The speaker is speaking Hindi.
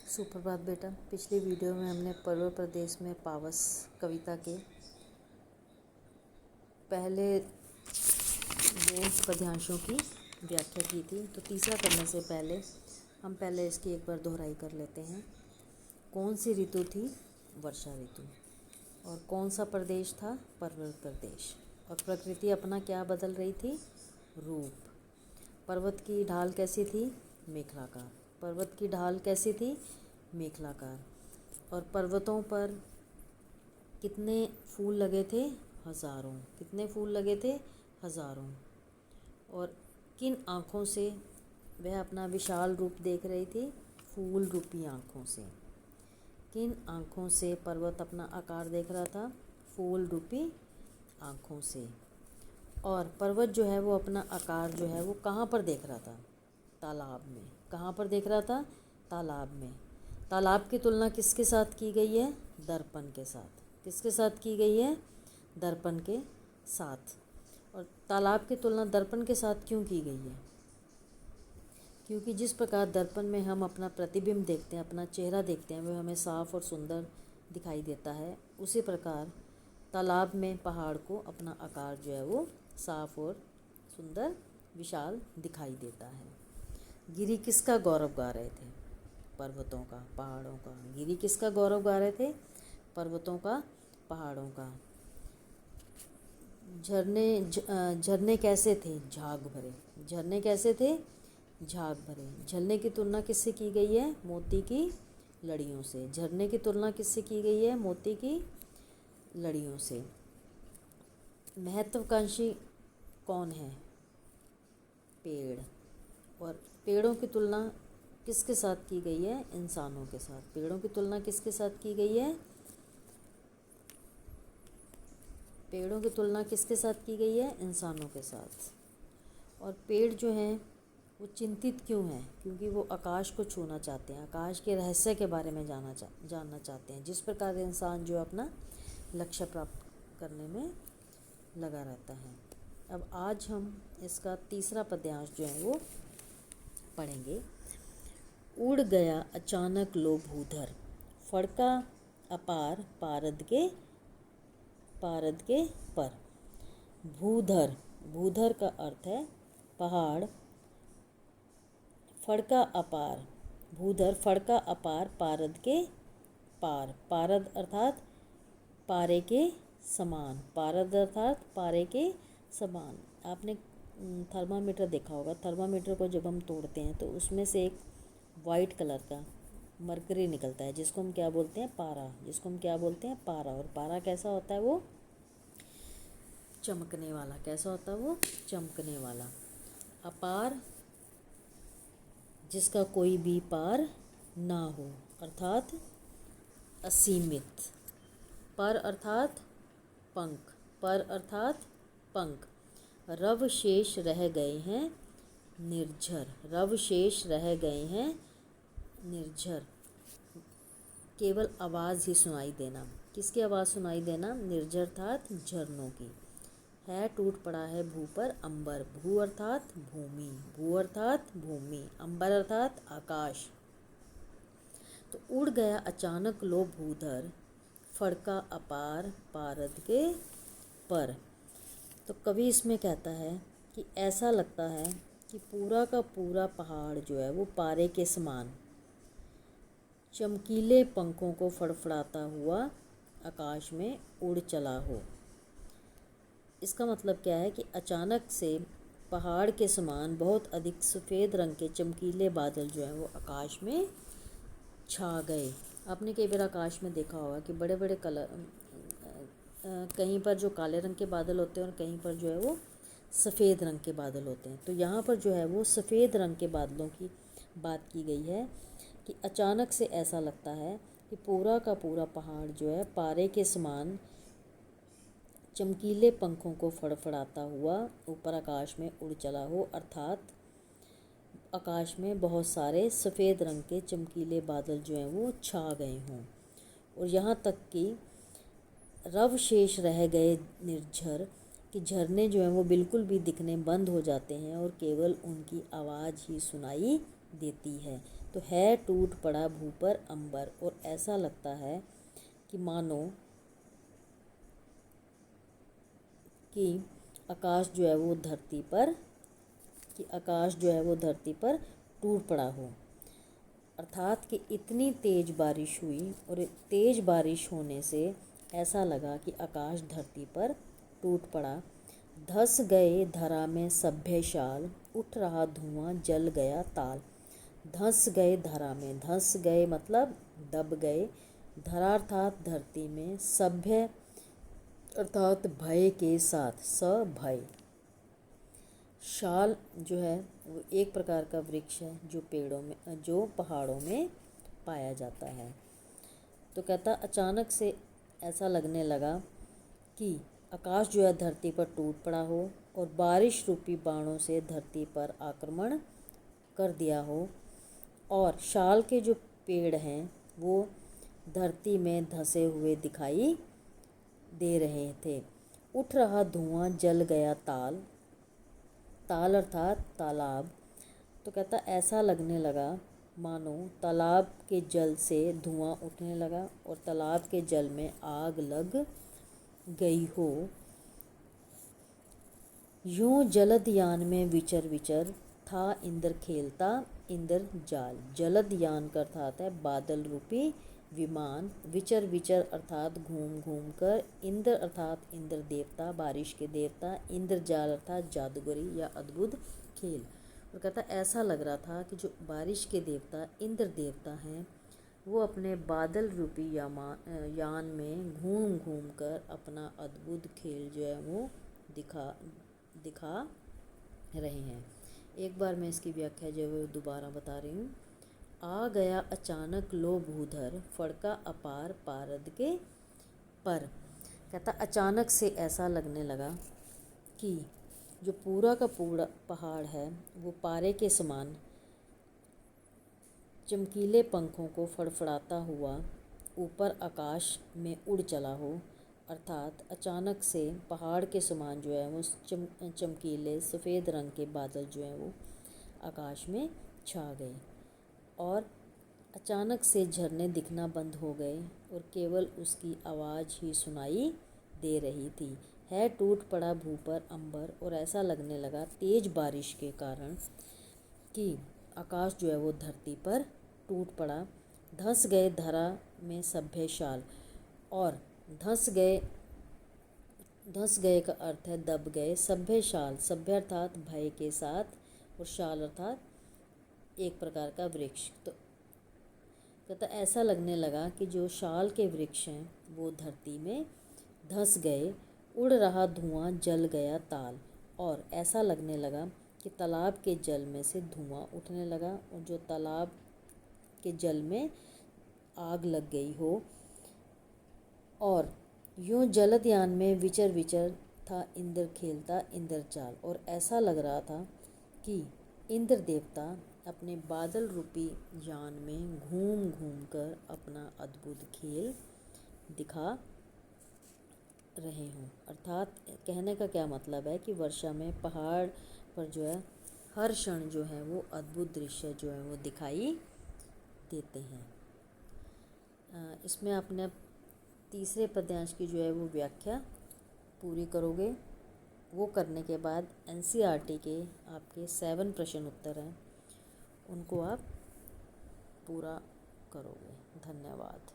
सुप्रभात बेटा। पिछली वीडियो में हमने पर्व प्रदेश में पावस कविता के पहले दो पद्यांशों की व्याख्या की थी। तो तीसरा करने से पहले हम पहले इसकी एक बार दोहराई कर लेते हैं। कौन सी ऋतु थी? वर्षा ऋतु। और कौन सा प्रदेश था? पर्वत प्रदेश। और प्रकृति अपना क्या बदल रही थी? रूप। पर्वत की ढाल कैसी थी? मेखलाकार। पर्वत की ढाल कैसी थी? मेखलाकार। और पर्वतों पर कितने फूल लगे थे? हज़ारों। कितने फूल लगे थे? हज़ारों। और किन आँखों से वह अपना विशाल रूप देख रही थी? फूल रूपी आँखों से। किन आँखों से पर्वत अपना आकार देख रहा था? फूल रूपी आँखों से। और पर्वत जो है वो अपना आकार जो है वो कहाँ पर देख रहा था? तालाब में। कहाँ पर देख रहा था? तालाब में। तालाब की तुलना किसके साथ की गई है? दर्पण के साथ। किसके साथ की गई है? दर्पण के साथ। और तालाब की तुलना दर्पण के साथ क्यों की गई है? क्योंकि जिस प्रकार दर्पण में हम अपना प्रतिबिंब देखते हैं, अपना चेहरा देखते हैं, वह हमें साफ और सुंदर दिखाई देता है। उसी प्रकार तालाब में पहाड़ को अपना आकार जो है वो साफ और सुंदर विशाल दिखाई देता है। गिरी किसका गौरव गा रहे थे? पर्वतों का, पहाड़ों का। गिरी किसका गौरव गा रहे थे? पर्वतों का, पहाड़ों का। झरने कैसे थे? झाग भरे। झरने कैसे थे? झाग भरे। झरने की तुलना किससे की गई है? मोती की लड़ियों से। झरने की तुलना किससे की गई है? मोती की लड़ियों से। महत्वाकांक्षी कौन है? पेड़। और पेड़ों की तुलना किसके साथ की गई है? इंसानों के साथ। पेड़ों की तुलना किसके साथ की गई है? पेड़ों की तुलना किसके साथ की गई है? इंसानों के साथ। और पेड़ जो हैं वो चिंतित क्यों हैं? क्योंकि वो आकाश को छूना चाहते हैं, आकाश के रहस्य के बारे में जानना चाहते हैं। जिस प्रकार इंसान जो अपना लक्ष्य प्राप्त करने में लगा रहता है। अब आज हम इसका तीसरा पद्यांश जो है वो पढ़ेंगे। उड़ गया अचानक लो भूधर, फड़का अपार पारद के पर। भूधर। भूधर का अर्थ है पहाड़। फड़का अपार। भूधर फड़का अपार पारद के पार। पारद अर्थात पारे के समान। पारद अर्थात पारे के समान। आपने थर्मामीटर देखा होगा। थर्मामीटर को जब हम तोड़ते हैं तो उसमें से एक वाइट कलर का मरकरी निकलता है, जिसको हम क्या बोलते हैं? पारा। जिसको हम क्या बोलते हैं? पारा। और पारा कैसा होता है? वो चमकने वाला। कैसा होता है वो? चमकने वाला। अपार जिसका कोई भी पार ना हो, अर्थात असीमित। पर अर्थात पंख। पर अर्थात पंख। रव शेष रह गए हैं निर्झर। रव शेष रह गए हैं निर्झर। केवल आवाज़ ही सुनाई देना। किसकी आवाज़ सुनाई देना? निर्झर अर्थात झरनों की। है टूट पड़ा है भू पर अंबर। भू अर्थात भूमि। भू अर्थात भूमि। अंबर अर्थात आकाश। तो उड़ गया अचानक लो भूधर, फड़का अपार पारद के पर। तो कवि इसमें कहता है कि ऐसा लगता है कि पूरा का पूरा पहाड़ जो है वो पारे के समान चमकीले पंखों को फड़फड़ाता हुआ आकाश में उड़ चला हो। इसका मतलब क्या है कि अचानक से पहाड़ के समान बहुत अधिक सफ़ेद रंग के चमकीले बादल जो हैं वो आकाश में छा गए। आपने कई बार आकाश में देखा होगा कि बड़े बड़े कहीं पर जो काले रंग के बादल होते हैं और कहीं पर जो है वो सफ़ेद रंग के बादल होते हैं। तो यहाँ पर जो है वो सफ़ेद रंग के बादलों की बात की गई है कि अचानक से ऐसा लगता है कि पूरा का पूरा पहाड़ जो है पारे के समान चमकीले पंखों को फड़फड़ाता हुआ ऊपर आकाश में उड़ चला हो, अर्थात आकाश में बहुत सारे सफ़ेद रंग के चमकीले बादल जो हैं वो छा गए हों। और यहाँ तक कि रव शेष रह गए निर्झर, कि झरने जो हैं वो बिल्कुल भी दिखने बंद हो जाते हैं और केवल उनकी आवाज़ ही सुनाई देती है। तो है टूट पड़ा भू पर अंबर, और ऐसा लगता है कि मानो कि आकाश जो है वो धरती पर टूट पड़ा हो। अर्थात कि इतनी तेज बारिश हुई और तेज बारिश होने से ऐसा लगा कि आकाश धरती पर टूट पड़ा। धस गए धरा में सभ्य शाल, उठ रहा धुआं जल गया ताल। धस गए धरा में, धस गए मतलब दब गए, धरा अर्थात धरती में, सभ्य अर्थात भय के साथ, सभय। शाल जो है वो एक प्रकार का वृक्ष है जो पहाड़ों में पाया जाता है। तो कहता अचानक से ऐसा लगने लगा कि आकाश जो है धरती पर टूट पड़ा हो और बारिश रूपी बाणों से धरती पर आक्रमण कर दिया हो, और शाल के जो पेड़ हैं वो धरती में धंसे हुए दिखाई दे रहे थे। उठ रहा धुआं जल गया ताल, ताल अर्थात तालाब। तो कहता ऐसा लगने लगा मानो तालाब के जल से धुआं उठने लगा और तालाब के जल में आग लग गई हो। यूं जलद यान में विचर विचर, था इंद्र खेलता इंद्र जाल। जलद यान का अर्थात है बादल रूपी विमान, विचर विचर अर्थात घूम घूम कर, इंद्र अर्थात इंद्र देवता, बारिश के देवता, इंद्र जाल अर्थात जादूगरी या अद्भुत खेल। और कहता ऐसा लग रहा था कि जो बारिश के देवता इंद्र देवता हैं वो अपने बादल रूपी यान में घूम घूम कर अपना अद्भुत खेल जो है वो दिखा रहे हैं। एक बार मैं इसकी व्याख्या जो है दोबारा बता रही हूँ। आ गया अचानक लो भूधर, फड़का अपार पारद के पर। कहता अचानक से ऐसा लगने लगा कि जो पूरा का पूरा पहाड़ है वो पारे के समान चमकीले पंखों को फड़फड़ाता हुआ ऊपर आकाश में उड़ चला हो। अर्थात अचानक से पहाड़ के समान जो है वो चमकीले सफ़ेद रंग के बादल जो हैं वो आकाश में छा गए, और अचानक से झरने दिखना बंद हो गए और केवल उसकी आवाज़ ही सुनाई दे रही थी। है टूट पड़ा भू पर अंबर, और ऐसा लगने लगा तेज बारिश के कारण कि आकाश जो है वो धरती पर टूट पड़ा। धस गए धरा में सभ्य शाल, और धस गए का अर्थ है दब गए। सभ्य शाल, सभ्य अर्थात भय के साथ, और शाल अर्थात एक प्रकार का वृक्ष। तो कहता ऐसा लगने लगा कि जो शाल के वृक्ष हैं वो धरती में धंस गए। उड़ रहा धुआं जल गया ताल, और ऐसा लगने लगा कि तालाब के जल में से धुआं उठने लगा और जो तालाब के जल में आग लग गई हो। और यूं जलद यान में विचर विचर, था इंद्र खेलता इंद्र जाल। और ऐसा लग रहा था कि इंद्र देवता अपने बादल रूपी यान में घूम घूम कर अपना अद्भुत खेल दिखा रहे हों। अर्थात कहने का क्या मतलब है कि वर्षा में पहाड़ पर जो है हर क्षण जो है वो अद्भुत दृश्य जो है वो दिखाई देते हैं। इसमें आपने तीसरे पद्यांश की जो है वो व्याख्या पूरी करोगे। वो करने के बाद एनसीईआरटी के आपके 7 प्रश्न उत्तर हैं, उनको आप पूरा करोगे। धन्यवाद।